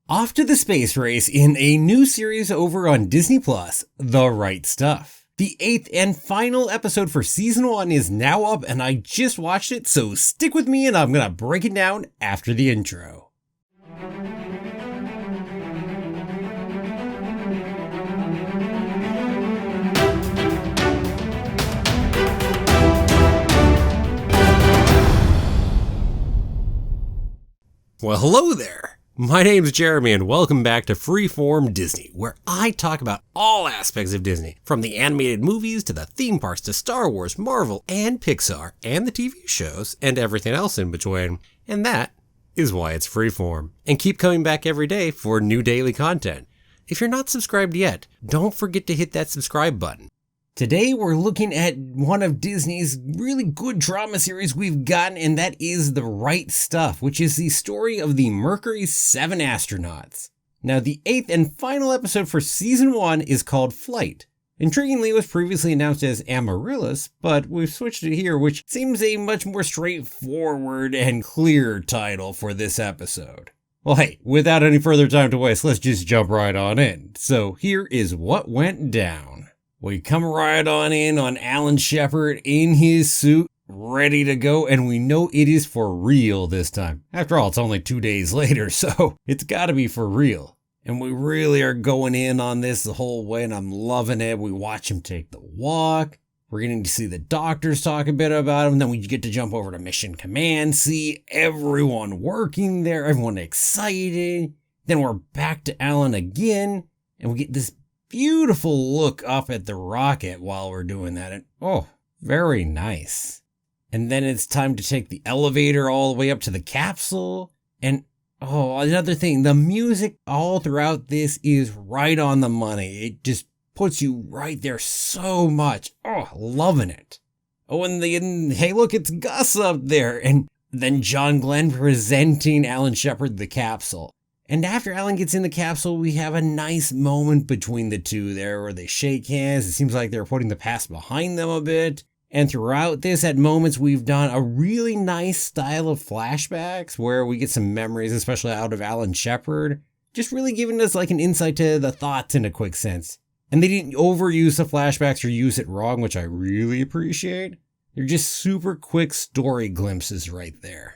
Off to the space race in a new series over on Disney Plus, The Right Stuff. The 8th and final episode for season 1 is now up and I just watched it, so stick with me and I'm gonna break it down after the intro. Well, hello there. My name's Jeremy and welcome back to Freeform Disney, where I talk about all aspects of Disney, from the animated movies to the theme parks to Star Wars, Marvel, and Pixar, and the TV shows, and everything else in between. And that is why it's Freeform. And keep coming back every day for new daily content. If you're not subscribed yet, don't forget to hit that subscribe button. Today we're looking at one of Disney's really good drama series we've gotten, and that is The Right Stuff, which is the story of the Mercury's 7 astronauts. Now, the 8th and final episode for season 1 is called Flight. Intriguingly, it was previously announced as Amaryllis, but we've switched it here, which seems a much more straightforward and clear title for this episode. Well, hey, without any further time to waste, let's just jump right on in. So here is what went down. We come right on in on Alan Shepard in his suit, ready to go, and we know it is for real this time. After all, it's only 2 days later, so it's gotta be for real. And we really are going in on this the whole way, and I'm loving it. We watch him take the walk. We're getting to see the doctors talk a bit about him. Then we get to jump over to Mission Command, see everyone working there, everyone excited. Then we're back to Alan again, and we get this beautiful look up at the rocket while we're doing that. And oh, very nice. And then it's time to take the elevator all the way up to the capsule. And oh, another thing, the music all throughout this is right on the money. It just puts you right there so much. Oh, loving it. Oh, and hey, look, it's Gus up there. And then John Glenn presenting Alan Shepard the capsule. And after Alan gets in the capsule, we have a nice moment between the two there where they shake hands. It seems like they're putting the past behind them a bit. And throughout this, at moments, we've done a really nice style of flashbacks where we get some memories, especially out of Alan Shepard, just really giving us like an insight to the thoughts in a quick sense. And they didn't overuse the flashbacks or use it wrong, which I really appreciate. They're just super quick story glimpses right there.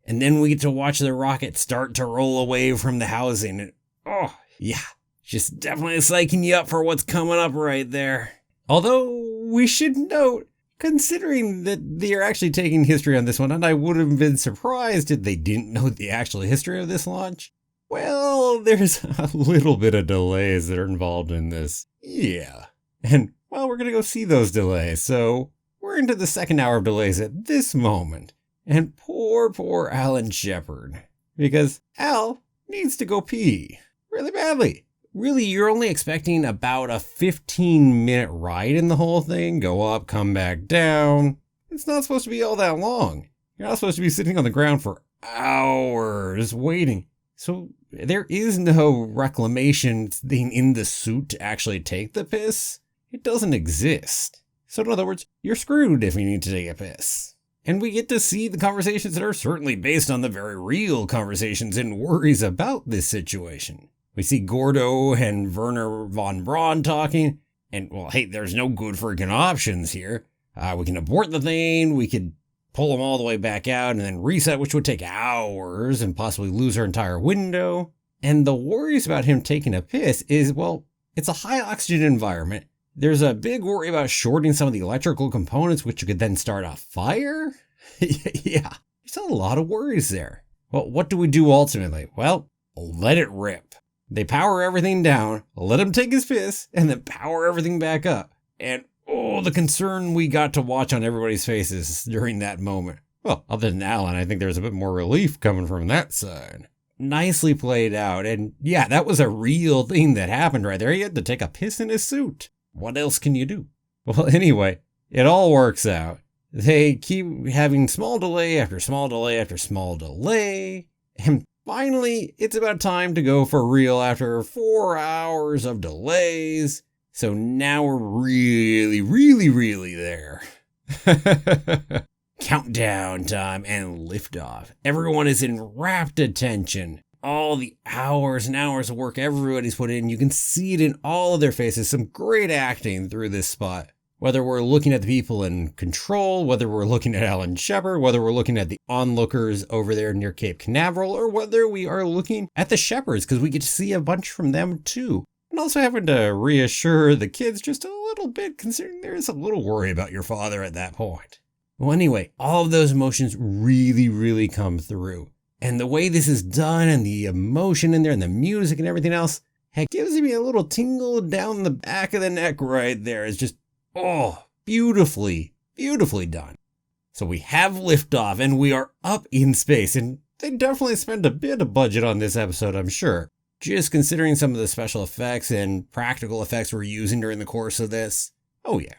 And then we get to watch the rocket start to roll away from the housing. And oh, yeah, just definitely psyching you up for what's coming up right there. Although, we should note, considering that they're actually taking history on this one, and I would have been surprised if they didn't know the actual history of this launch, well, there's a little bit of delays that are involved in this. Yeah. And, well, we're going to go see those delays, so we're into the second hour of delays at this moment. And poor Alan Shepard. Because Al needs to go pee. Really badly. Really, you're only expecting about a 15-minute ride in the whole thing. Go up, come back down. It's not supposed to be all that long. You're not supposed to be sitting on the ground for hours waiting. So there is no reclamation thing in the suit to actually take the piss. It doesn't exist. So in other words, you're screwed if you need to take a piss. And we get to see the conversations that are certainly based on the very real conversations and worries about this situation. We see Gordo and Werner von Braun talking, and well, hey, there's no good freaking options here. We can abort the thing, we could pull them all the way back out and then reset, which would take hours and possibly lose our entire window. And the worries about him taking a piss is, well, it's a high oxygen environment. There's a big worry about shorting some of the electrical components, which could then start a fire. Yeah, there's a lot of worries there. Well, what do we do ultimately? Well, let it rip. They power everything down, let him take his piss, and then power everything back up. And oh, the concern we got to watch on everybody's faces during that moment. Well, other than Alan, I think there's a bit more relief coming from that side. Nicely played out. And yeah, that was a real thing that happened right there. He had to take a piss in his suit. What else can you do? Well, anyway, it all works out. They keep having small delay after small delay after small delay. And finally, it's about time to go for real after 4 hours of delays. So now we're really there. Countdown time and liftoff. Everyone is in rapt attention. all the hours and hours of work everybody's put in. You can see it in all of their faces. Some great acting through this spot. Whether we're looking at the people in control, whether we're looking at Alan Shepard, whether we're looking at the onlookers over there near Cape Canaveral, or whether we are looking at the Shepards, because we get to see a bunch from them too. And also having to reassure the kids just a little bit, considering there is a little worry about your father at that point. Well, anyway, all of those emotions really, really come through. And the way this is done and the emotion in there and the music and everything else, heck, gives me a little tingle down the back of the neck right there. It's just, oh, beautifully, beautifully done. So we have liftoff and we are up in space. And they definitely spent a bit of budget on this episode, I'm sure. Just considering some of the special effects and practical effects we're using during the course of this. Oh yeah.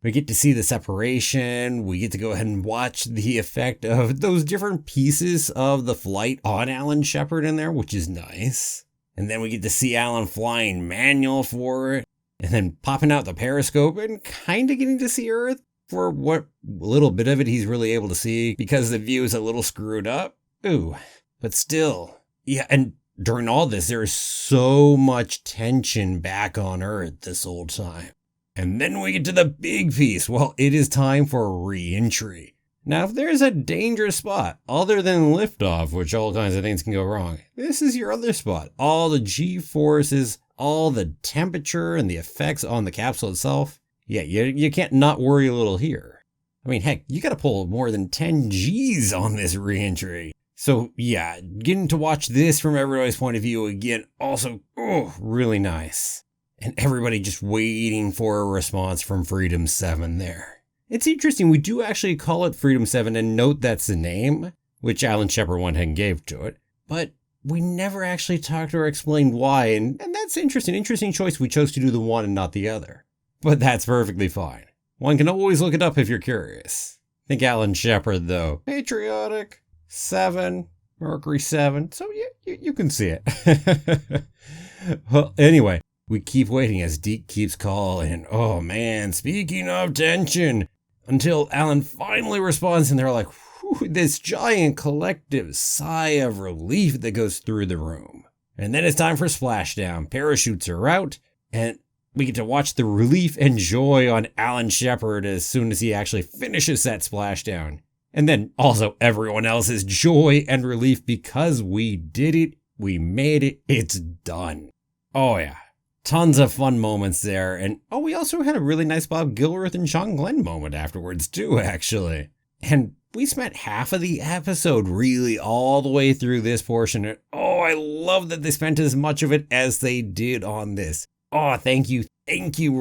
We get to see the separation. We get to go ahead and watch the effect of those different pieces of the flight on Alan Shepard in there, which is nice. And then we get to see Alan flying manual for it, and then popping out the periscope and kind of getting to see Earth for what little bit of it he's really able to see because the view is a little screwed up. Ooh, but still. Yeah, and during all this, there is so much tension back on Earth this whole time. And then we get to the big piece. Well, it is time for re-entry. Now, if there's a dangerous spot, other than liftoff, which all kinds of things can go wrong, this is your other spot. All the G-forces, all the temperature and the effects on the capsule itself. Yeah, you can't not worry a little here. I mean, heck, you gotta pull more than 10 Gs on this re-entry. So yeah, getting to watch this from everybody's point of view again, also, oh, really nice. And everybody just waiting for a response from Freedom 7 there. It's interesting, we do actually call it Freedom 7 and note that's the name, which Alan Shepard went ahead and gave to it. But we never actually talked or explained why, and that's interesting. Interesting choice we chose to do the one and not the other. But that's perfectly fine. One can always look it up if you're curious. Think Alan Shepard though. Patriotic, 7, Mercury 7, so you can see it. Well, anyway. We keep waiting as Deke keeps calling. Oh man, speaking of tension. Until Alan finally responds and they're like, whew, this giant collective sigh of relief that goes through the room. And then it's time for splashdown. Parachutes are out and we get to watch the relief and joy on Alan Shepard as soon as he actually finishes that splashdown. And then also everyone else's joy and relief because we did it. We made it. It's done. Oh yeah. Tons of fun moments there, and oh, we also had a really nice Bob Gilruth and Sean Glenn moment afterwards too, actually. And we spent half of the episode really all the way through this portion, and oh, I love that they spent as much of it as they did on this. Oh, thank you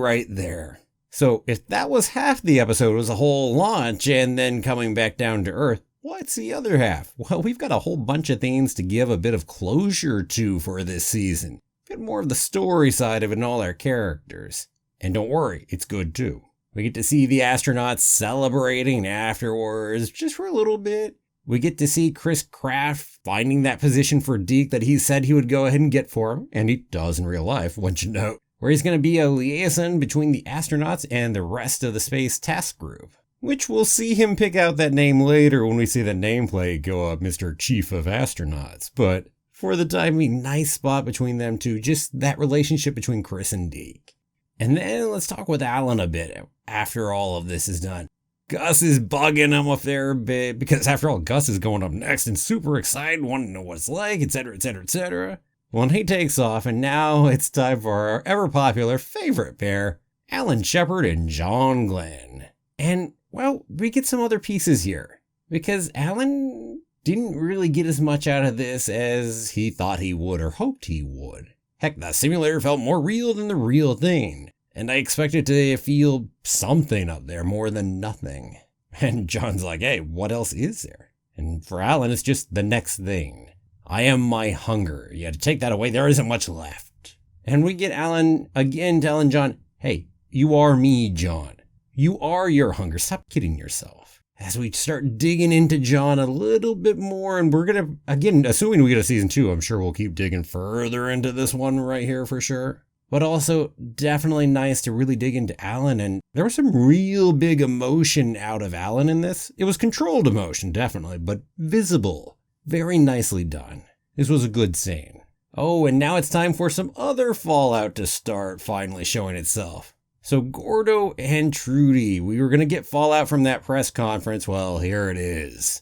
right there. So if that was half the episode, was a whole launch and then coming back down to Earth, what's the other half? Well, we've got a whole bunch of things to give a bit of closure to for this season. Get more of the story side of it and all our characters. And don't worry, it's good too. We get to see the astronauts celebrating afterwards, just for a little bit. We get to see Chris Kraft finding that position for Deke that he said he would go ahead and get for him, and he does in real life, once you know, where he's going to be a liaison between the astronauts and the rest of the space task group. Which we'll see him pick out that name later when we see the nameplate go up, Mr. Chief of Astronauts, but for the time being, nice spot between them two, just that relationship between Chris and Deke. And then let's talk with Alan a bit after all of this is done. Gus is bugging him up there a bit, because after all, Gus is going up next and super excited, wanting to know what it's like, etc., etc., etc. Well, he takes off, and now it's time for our ever-popular favorite pair, Alan Shepard and John Glenn. And, well, we get some other pieces here, because Alan didn't really get as much out of this as he thought he would or hoped he would. Heck, the simulator felt more real than the real thing, and I expected to feel something up there more than nothing. And John's like, hey, what else is there? And for Alan, it's just the next thing. I am my hunger. You had to take that away. There isn't much left. And we get Alan again telling John, hey, you are me, John. You are your hunger. Stop kidding yourself. As we start digging into John a little bit more, and we're going to, again, assuming we get a season 2, I'm sure we'll keep digging further into this one right here for sure. But also definitely nice to really dig into Alan, and there was some real big emotion out of Alan in this. It was controlled emotion, definitely, but visible. Very nicely done. This was a good scene. Oh, and now it's time for some other fallout to start finally showing itself. So Gordo and Trudy, we were going to get fallout from that press conference. Well, here it is.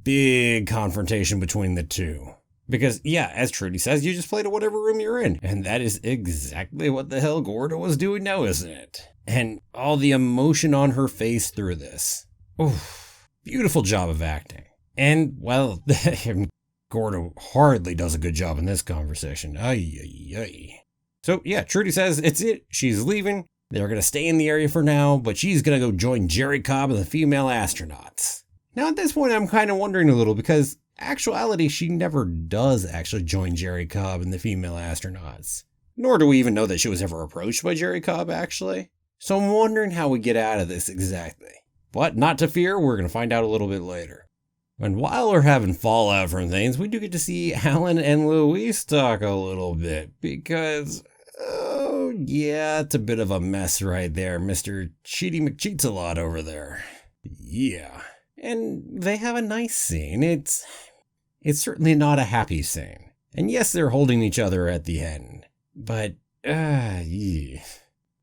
Big confrontation between the two. Because, yeah, as Trudy says, you just play to whatever room you're in. And that is exactly what the hell Gordo was doing now, isn't it? And all the emotion on her face through this. Oof. Beautiful job of acting. And, well, Gordo hardly does a good job in this conversation. Ay, ay, ay. So, yeah, Trudy says it's it. She's leaving. They're going to stay in the area for now, but she's going to go join Jerry Cobb and the female astronauts. Now, at this point, I'm kind of wondering a little because actuality, she never does actually join Jerry Cobb and the female astronauts. Nor do we even know that she was ever approached by Jerry Cobb, actually. So I'm wondering how we get out of this exactly. But not to fear, we're going to find out a little bit later. And while we're having fallout from things, we do get to see Alan and Louise talk a little bit because, oh yeah, it's a bit of a mess right there, Mr. Cheaty McCheats-a-lot over there. Yeah. And they have a nice scene. It's certainly not a happy scene. And yes, they're holding each other at the end. But, yeah.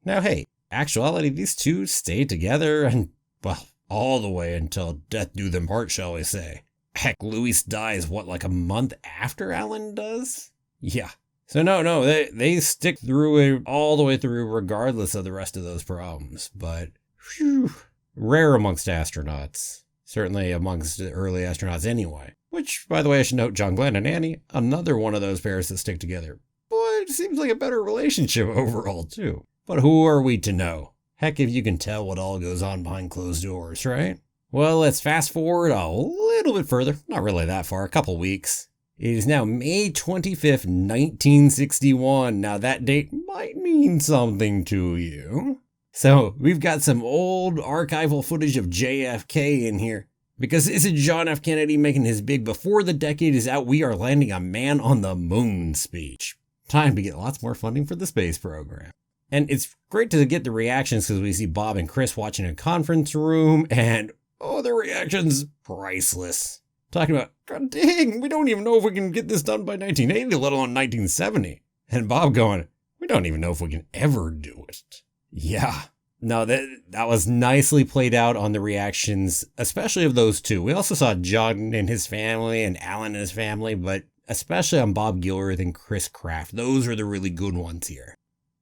Now, hey, actuality, these two stay together and, well, all the way until death do them part, shall we say. Heck, Louise dies, like a month after Alan does? Yeah. So no, they stick through it all the way through regardless of the rest of those problems. But, whew, rare amongst astronauts. Certainly amongst the early astronauts anyway. Which, by the way, I should note, John Glenn and Annie, another one of those pairs that stick together. Boy, it seems like a better relationship overall, too. But who are we to know? Heck, if you can tell what all goes on behind closed doors, right? Well, let's fast forward a little bit further. Not really that far, a couple weeks. It is now May 25th, 1961. Now, that date might mean something to you. So, we've got some old archival footage of JFK in here. Because this is John F. Kennedy making his big "before the decade is out, we are landing a man on the moon" speech. Time to get lots more funding for the space program. And it's great to get the reactions because we see Bob and Chris watching a conference room and, oh, their reactions, priceless. Talking about, God dang, we don't even know if we can get this done by 1980, let alone 1970. And Bob going, we don't even know if we can ever do it. Yeah. No, that was nicely played out on the reactions, especially of those two. We also saw John and his family and Alan and his family, but especially on Bob Gilruth and Chris Kraft. Those are the really good ones here.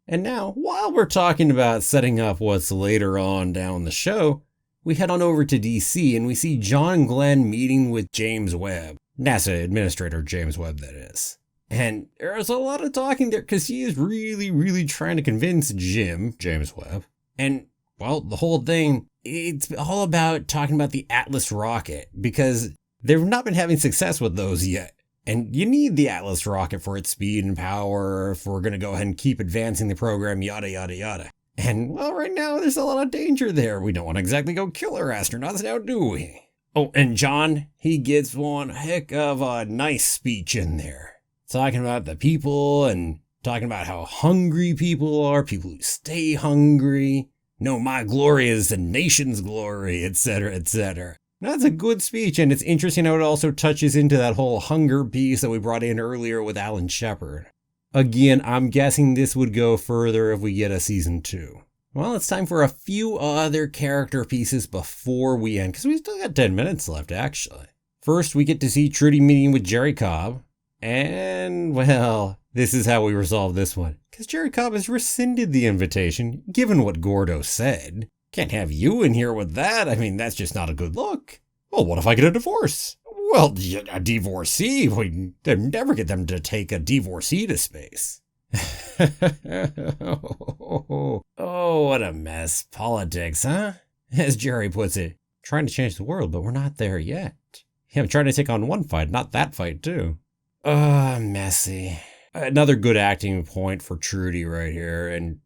And now, while we're talking about setting up what's later on down the show, we head on over to DC and we see John Glenn meeting with James Webb. NASA Administrator James Webb, that is. And there's a lot of talking there because he is really, really trying to convince James Webb. And, well, the whole thing, it's all about talking about the Atlas rocket because they've not been having success with those yet. And you need the Atlas rocket for its speed and power if we're going to go ahead and keep advancing the program, yada, yada, yada. And, well, right now there's a lot of danger there. We don't want to exactly go kill our astronauts now, do we? Oh, and John, he gets one heck of a nice speech in there. Talking about the people and talking about how hungry people are, people who stay hungry. No, my glory is the nation's glory, etc., etc. That's a good speech, and it's interesting how it also touches into that whole hunger piece that we brought in earlier with Alan Shepard. Again, I'm guessing this would go further if we get a season 2. Well, it's time for a few other character pieces before we end, because we still got 10 minutes left, actually. First, we get to see Trudy meeting with Jerry Cobb, and, well, this is how we resolve this one. Because Jerry Cobb has rescinded the invitation, given what Gordo said. Can't have you in here with that. I mean, that's just not a good look. Well, what if I get a divorce? Well, a divorcee. They'd never get them to take a divorcee to space. Oh, what a mess. Politics, huh? As Jerry puts it, trying to change the world, but we're not there yet. Yeah, I'm trying to take on one fight, not that fight, too. Messy. Another good acting point for Trudy right here, and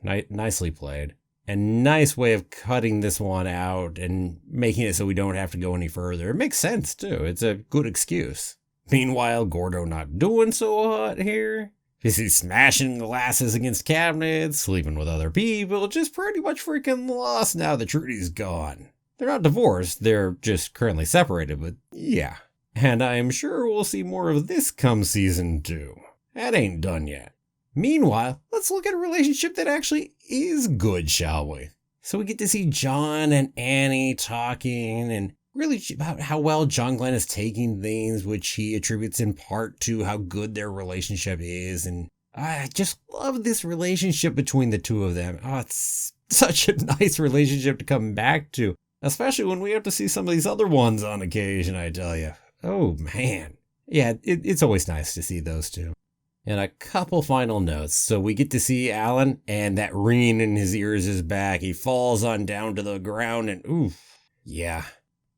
nicely played. A nice way of cutting this one out and making it so we don't have to go any further. It makes sense, too. It's a good excuse. Meanwhile, Gordo not doing so hot here. He's smashing glasses against cabinets, sleeping with other people, just pretty much freaking lost now that Trudy's gone. They're not divorced, they're just currently separated, but yeah. And I'm sure we'll see more of this come season 2. That ain't done yet. Meanwhile, let's look at a relationship that actually is good, shall we? So we get to see John and Annie talking and really about how well John Glenn is taking things, which he attributes in part to how good their relationship is. And I just love this relationship between the two of them. Oh, it's such a nice relationship to come back to, especially when we have to see some of these other ones on occasion, I tell you. Oh, man. Yeah, it's always nice to see those two. And a couple final notes. So we get to see Alan, and that ringing in his ears is back. He falls on down to the ground, and oof, yeah.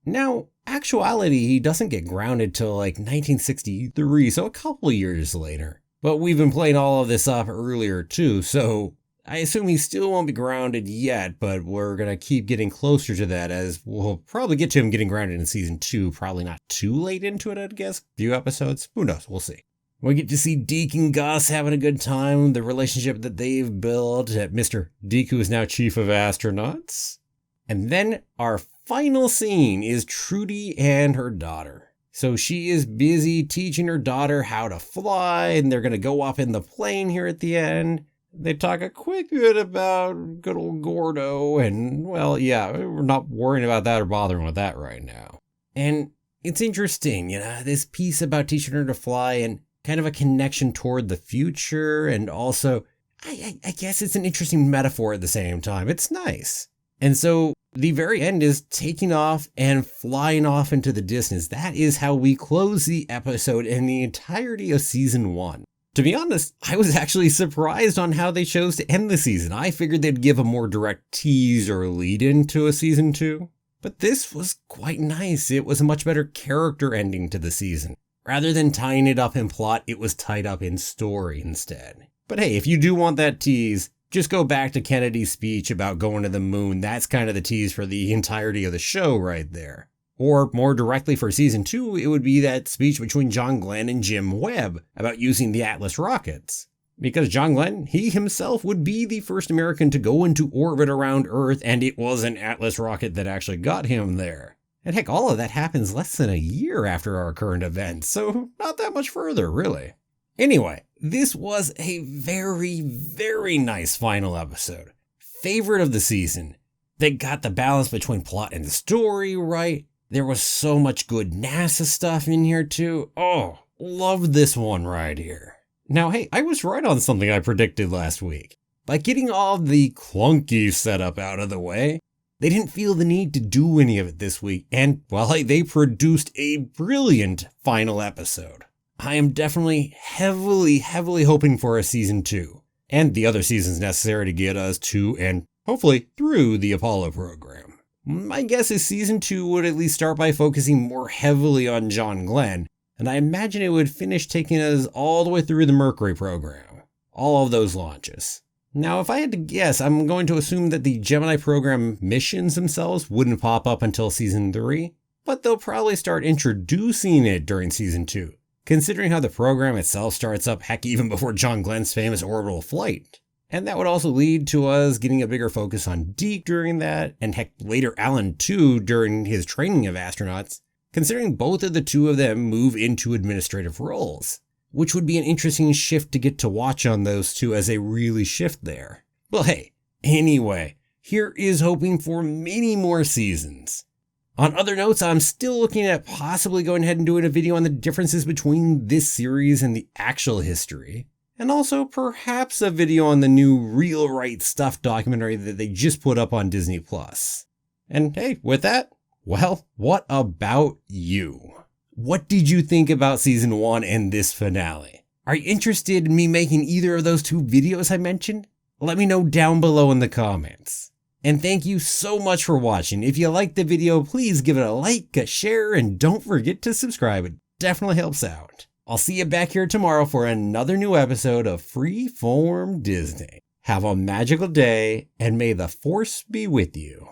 Now, actuality, he doesn't get grounded till like 1963, so a couple years later. But we've been playing all of this up earlier too, so I assume he still won't be grounded yet, but we're going to keep getting closer to that, as we'll probably get to him getting grounded in season 2, probably not too late into it, I'd guess. Few episodes, who knows, we'll see. We get to see Deke and Gus having a good time, the relationship that they've built. Mr. Deke, who is now chief of astronauts. And then our final scene is Trudy and her daughter. So she is busy teaching her daughter how to fly, and they're going to go up in the plane here at the end. They talk a quick bit about good old Gordo, and, well, yeah, we're not worrying about that or bothering with that right now. And it's interesting, this piece about teaching her to fly and kind of a connection toward the future, and also, I guess it's an interesting metaphor at the same time. It's nice. And so the very end is taking off and flying off into the distance. That is how we close the episode and the entirety of season 1. To be honest, I was actually surprised on how they chose to end the season. I figured they'd give a more direct tease or lead into a season 2. But this was quite nice. It was a much better character ending to the season. Rather than tying it up in plot, it was tied up in story instead. But hey, if you do want that tease, just go back to Kennedy's speech about going to the moon. That's kind of the tease for the entirety of the show right there. Or more directly for season 2, it would be that speech between John Glenn and Jim Webb about using the Atlas rockets. Because John Glenn, he himself would be the first American to go into orbit around Earth, and it was an Atlas rocket that actually got him there. And heck, all of that happens less than a year after our current events, so not that much further, really. Anyway, this was a very, very nice final episode. Favorite of the season. They got the balance between plot and story right. There was so much good NASA stuff in here too. Oh, love this one right here. Now, hey, I was right on something I predicted last week. By getting all the clunky setup out of the way, they didn't feel the need to do any of it this week, and, well, they produced a brilliant final episode. I am definitely heavily hoping for a season 2, and the other seasons necessary to get us to and hopefully through the Apollo program. My guess is season 2 would at least start by focusing more heavily on John Glenn, and I imagine it would finish taking us all the way through the Mercury program. All of those launches. Now, if I had to guess, I'm going to assume that the Gemini program missions themselves wouldn't pop up until season 3, but they'll probably start introducing it during season 2, considering how the program itself starts up, heck, even before John Glenn's famous orbital flight. And that would also lead to us getting a bigger focus on Deke during that, and heck, later Alan too during his training of astronauts, considering both of the two of them move into administrative roles. Which would be an interesting shift to get to watch on those two as they really shift there. Well, hey, anyway, here is hoping for many more seasons. On other notes, I'm still looking at possibly going ahead and doing a video on the differences between this series and the actual history. And also perhaps a video on the new Real Right Stuff documentary that they just put up on Disney+. And hey, with that, well, what about you? What did you think about season 1 and this finale? Are you interested in me making either of those 2 videos I mentioned? Let me know down below in the comments. And thank you so much for watching. If you liked the video, please give it a like, a share, and don't forget to subscribe. It definitely helps out. I'll see you back here tomorrow for another new episode of Freeform Disney. Have a magical day, and may the Force be with you.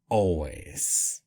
Always.